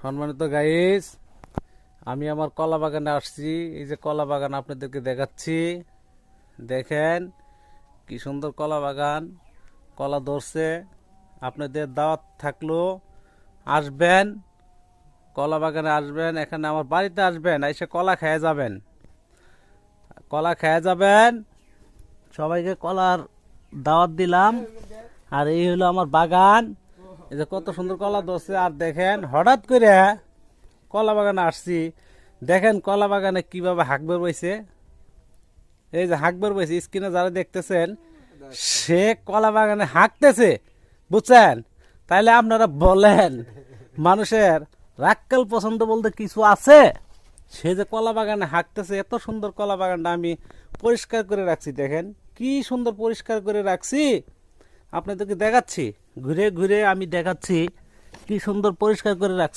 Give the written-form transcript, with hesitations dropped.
সম্মানিত গাইস, আমি আমার কলা বাগানে আসছি। এই যে কলা বাগান আপনাদেরকে দেখাচ্ছি, দেখেন কি সুন্দর কলা বাগান। কলা ধরছে। আপনাদের দাওয়াত থাকলো, আসবেন কলা বাগানে, আসবেন এখানে আমার বাড়িতে, আসবেন এসে কলা খেয়ে যাবেন, কলা খেয়ে যাবেন। সবাইকে কলার দাওয়াত দিলাম। আর এই হলো আমার বাগান। এই যে কত সুন্দর কলা ধরছে। আর দেখেন হঠাৎ করে কলা বাগানে আসছি, দেখেন কলা বাগানে কিভাবে হাঁক বের বইছে। এই যে হাঁক বের বইছে, স্ক্রিনে যারা দেখতেছেন, সে কলা বাগানে হাঁকতেছে, বুঝছেন? তাইলে আপনারা বলেন, মানুষের রাক্কাল পছন্দ বলতে কিছু আছে? সে যে কলা বাগানে হাঁকতেছে, এত সুন্দর কলা বাগানটা আমি পরিষ্কার করে রাখছি। দেখেন কি সুন্দর পরিষ্কার করে রাখছি, আপনাদেরকে দেখাচ্ছি, ঘুরে ঘুরে আমি দেখাচ্ছি কি সুন্দর পরিষ্কার করে রাখছি।